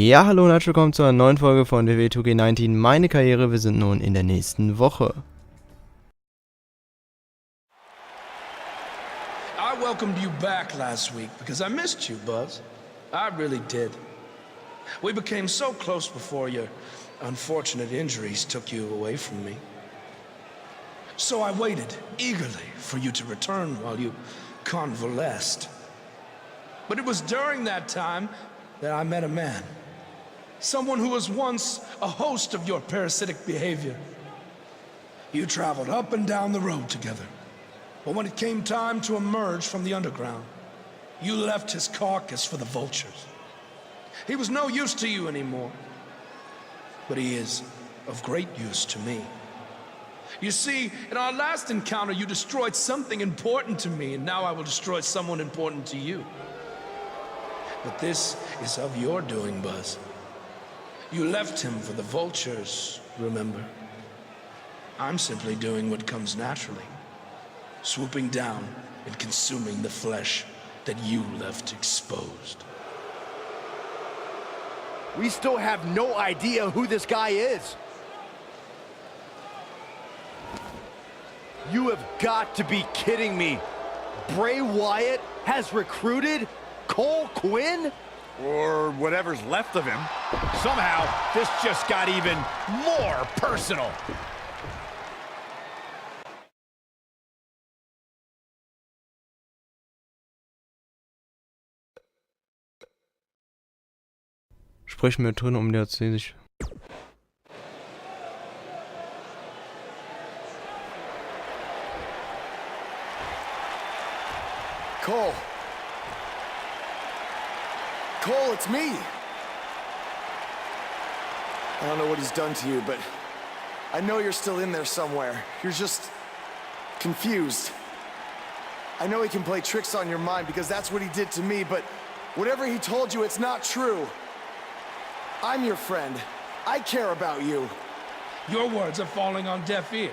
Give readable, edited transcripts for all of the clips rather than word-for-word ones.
Ja, hallo und herzlich willkommen zu einer neuen Folge von WWE 2K19 Meine Karriere. Wir sind nun in der nächsten Woche. I welcomed you back last week because I missed you, Buzz. I really did. We became so close before your unfortunate injuries took you away from me. So I waited eagerly for you to return while you convalesced. But it was during that time that I met a man. Someone who was once a host of your parasitic behavior. You traveled up and down the road together. But when it came time to emerge from the underground, you left his carcass for the vultures. He was no use to you anymore. But he is of great use to me. You see, in our last encounter, you destroyed something important to me, and now I will destroy someone important to you. But this is of your doing, Buzz. You left him for the vultures, remember? I'm simply doing what comes naturally. Swooping down and consuming the flesh that you left exposed. We still have no idea who this guy is. You have got to be kidding me. Bray Wyatt has recruited Cole Quinn? Or whatever's left of him. Somehow, this just got even more personal. Sprechen wir drin, um der sich. Cole. Cole, it's me. I don't know what he's done to you, but I know you're still in there somewhere. You're just confused. I know he can play tricks on your mind because that's what he did to me, but whatever he told you, it's not true. I'm your friend. I care about you. Your words are falling on deaf ears.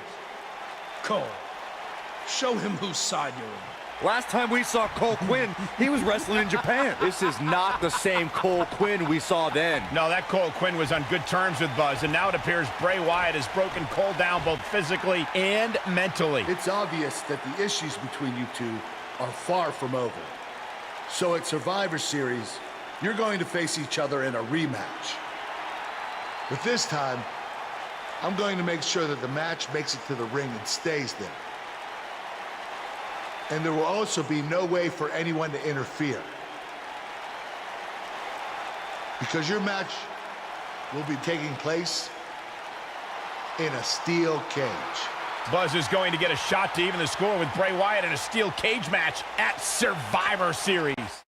Cole, show him whose side you're on. Last time we saw Cole Quinn, he was wrestling in Japan. This is not the same Cole Quinn we saw then. No, that Cole Quinn was on good terms with Buzz, and now it appears Bray Wyatt has broken Cole down both physically and mentally. It's obvious that the issues between you two are far from over. So at Survivor Series, you're going to face each other in a rematch. But this time, I'm going to make sure that the match makes it to the ring and stays there. And there will also be no way for anyone to interfere. Because your match will be taking place in a steel cage. Buzz is going to get a shot to even the score with Bray Wyatt in a steel cage match at Survivor Series.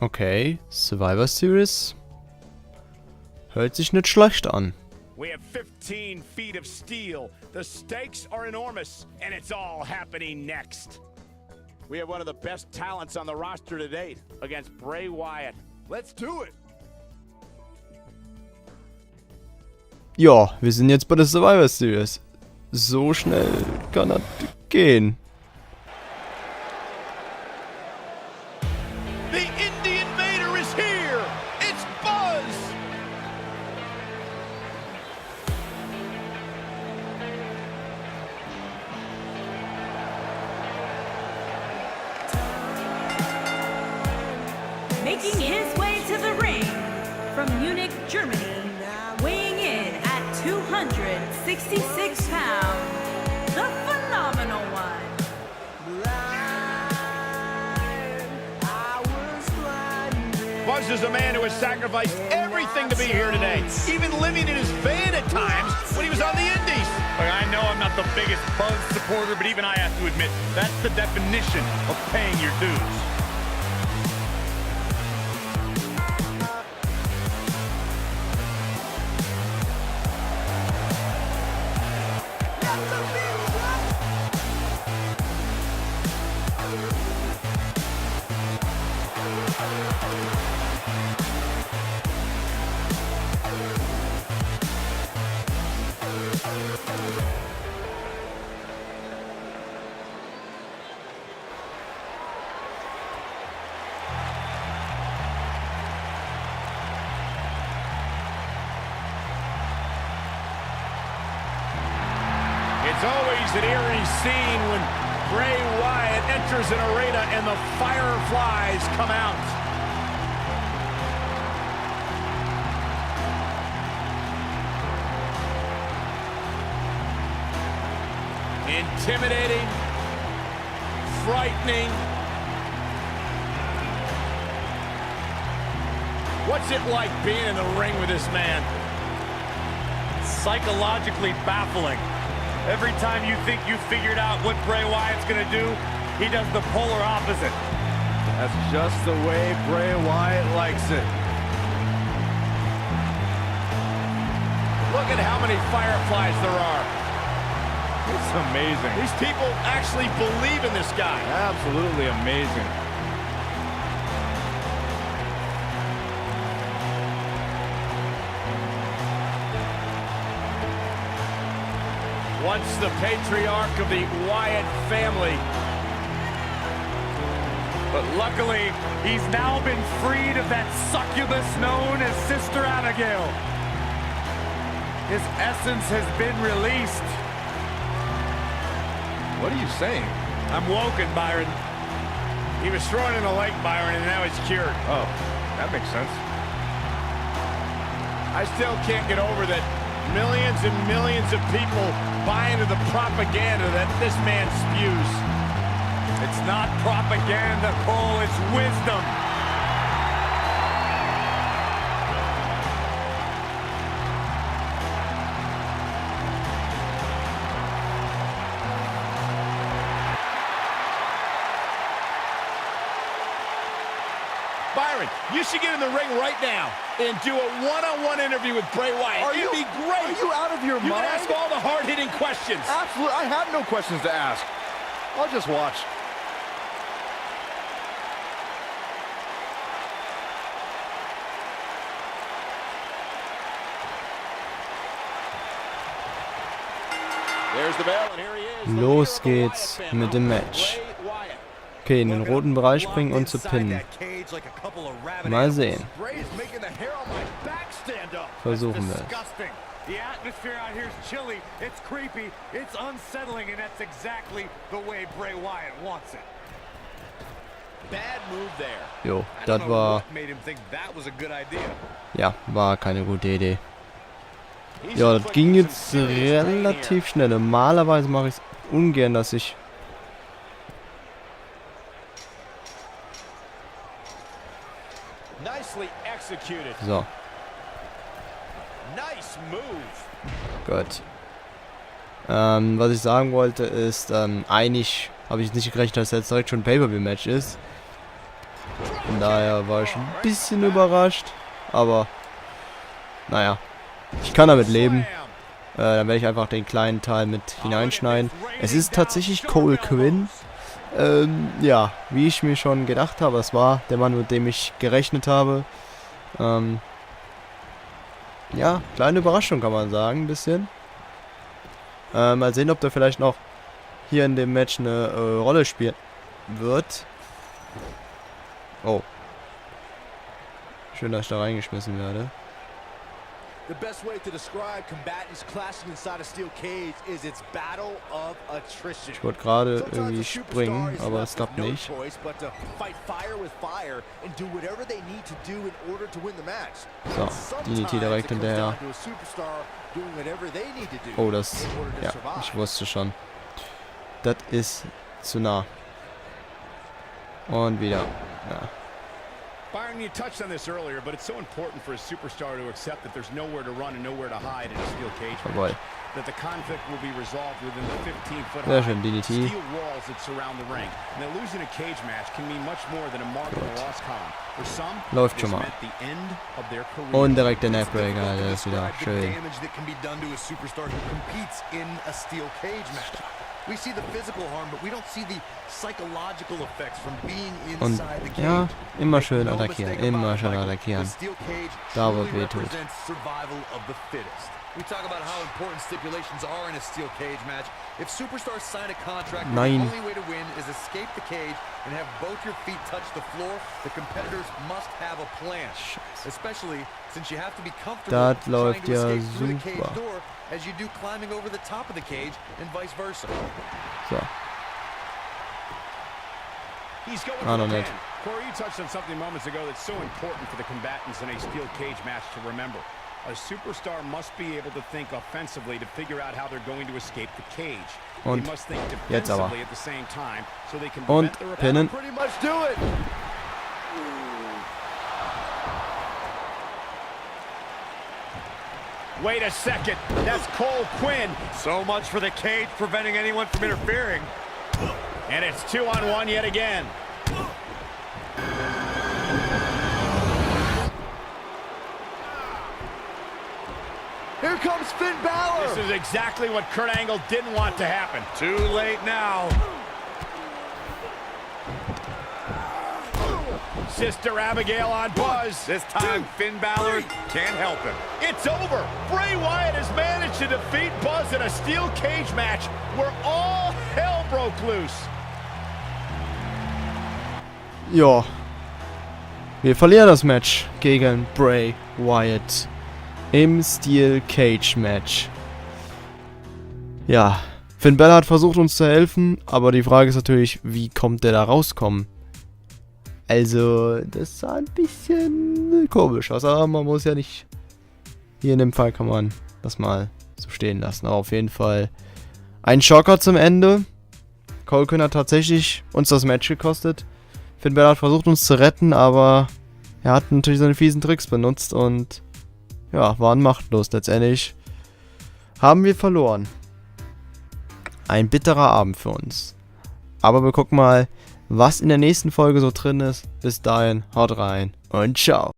Okay, Survivor Series. Hört sich nicht schlecht an. We have 15 feet of steel. The stakes are enormous, and it's all happening next. We have one of the best talents on the roster to date against Bray Wyatt. Let's do it. Ja, wir sind jetzt bei der Survivor Series. So schnell kann das gehen. The Indie Invader is here. It's Buzz. Making his way to the ring from Munich, Germany, weighing in at 266 pounds, the phenomenal one. Buzz is a man who has sacrificed everything to be here today, even living in his van at times when he was on the Indies. Look, I know I'm not the biggest Buzz supporter, but even I have to admit, that's the definition of paying your dues. It's always an eerie scene when Bray Wyatt enters an arena and the fireflies come out. Intimidating, frightening. What's it like being in the ring with this man? Psychologically baffling. Every time you think you figured out what Bray Wyatt's gonna do, he does the polar opposite. That's just the way Bray Wyatt likes it. Look at how many fireflies there are. It's amazing. These people actually believe in this guy. Absolutely amazing. Once the patriarch of the Wyatt family. But luckily, he's now been freed of that succubus known as Sister Abigail. His essence has been released. What are you saying? I'm woken, Byron. He was thrown in the lake, Byron, and now he's cured. Oh, that makes sense. I still can't get over that millions and millions of people buy into the propaganda that this man spews. It's not propaganda, Cole, it's wisdom. Byron, you should get in the ring right now and do a one-on-one interview with Bray Wyatt. It'd be great. Are you out of your mind? You can ask all the hard-hitting questions. Absolutely. I have no questions to ask. I'll just watch. There's the bell, and here he is. Los geht's mit dem Match. Okay, in den roten Bereich springen und zu pinnen. Mal sehen. Versuchen wir es. The atmosphere out here is chilly, it's creepy, it's unsettling, and that's exactly the way Bray Wyatt wants it. Bad move there. Jo, das war... Ja, war keine gute Idee. Ja, das ging jetzt relativ schnell. Normalerweise mache ich es ungern, dass ich... So. Gut. Was ich sagen wollte ist, eigentlich habe ich nicht gerechnet, dass jetzt direkt schon ein Pay-Per-View-Match ist. Von daher war ich ein bisschen überrascht. Aber, naja, ich kann damit leben. Dann werde ich einfach den kleinen Teil mit hineinschneiden. Es ist tatsächlich Cole Quinn. Ja, wie ich mir schon gedacht habe, es war der Mann, mit dem ich gerechnet habe. Ja, kleine Überraschung kann man sagen, ein bisschen. Mal sehen, ob der vielleicht noch hier in dem Match eine Rolle spielen wird. Oh. Schön, dass ich da reingeschmissen werde. The best way to describe combatants clashing inside a steel cage is its battle of attrition. Ich wollte gerade irgendwie springen, aber es klappt nicht. So, DDT direkt hinterher. Oh, das... Ja, ich wusste schon. Das ist zu nah. Und wieder. Ja. Byron, you touched on this earlier, but it's so important for a superstar to accept that there's nowhere to run and nowhere to hide in a steel cage match. That the conflict will be resolved within the 15-foot high steel walls that surround the ring. And that losing a cage match can mean much more than a mark on the loss column. For some, läuft schon mal. Und direkt der Neckbreaker, der ist wieder schön. Und ja, immer schön attackieren, immer schön attackieren. Da wo es weh tut. We talk about how important stipulations are in a steel cage match. If superstars sign a contract, Nein. the only way to win is escape the cage and have both your feet touch the floor. The competitors must have a plan, especially since you have to be comfortable Das läuft ja super. as you do climbing over the top of the cage and vice versa. So. He's going I don't for know. the pin. Corey, you touched on something moments ago that's so important for the combatants in a steel cage match to remember. A superstar must be able to think offensively to figure out how they're going to escape the cage. Und they must think jetzt aber. defensively at the same time so they can Und prevent the pinnen. Pretty much do it. Wait a second. That's Cole Quinn. So much for the cage preventing anyone from interfering. And it's 2-on-1 yet again. Here comes Finn Balor. This is exactly what Kurt Angle didn't want to happen. Too late now. Sister Abigail on Buzz. This time, Finn Balor can't help him. It's over. Bray Wyatt has managed to defeat Buzz in a steel cage match where all hell broke loose. Ja. Wir verlieren das Match gegen Bray Wyatt. Im Steel Cage Match. Ja. Finn Balor hat versucht uns zu helfen, aber die Frage ist natürlich, wie kommt der da rauskommen? Also, das sah ein bisschen komisch aus, aber man muss ja nicht... Hier in dem Fall kann man das mal so stehen lassen. Aber auf jeden Fall ein Schocker zum Ende. Cole Quinn hat tatsächlich uns das Match gekostet. Finn Balor hat versucht uns zu retten, aber er hat natürlich seine fiesen Tricks benutzt und ja, waren machtlos. Letztendlich haben wir verloren. Ein bitterer Abend für uns. Aber wir gucken mal, was in der nächsten Folge so drin ist. Bis dahin, haut rein und ciao.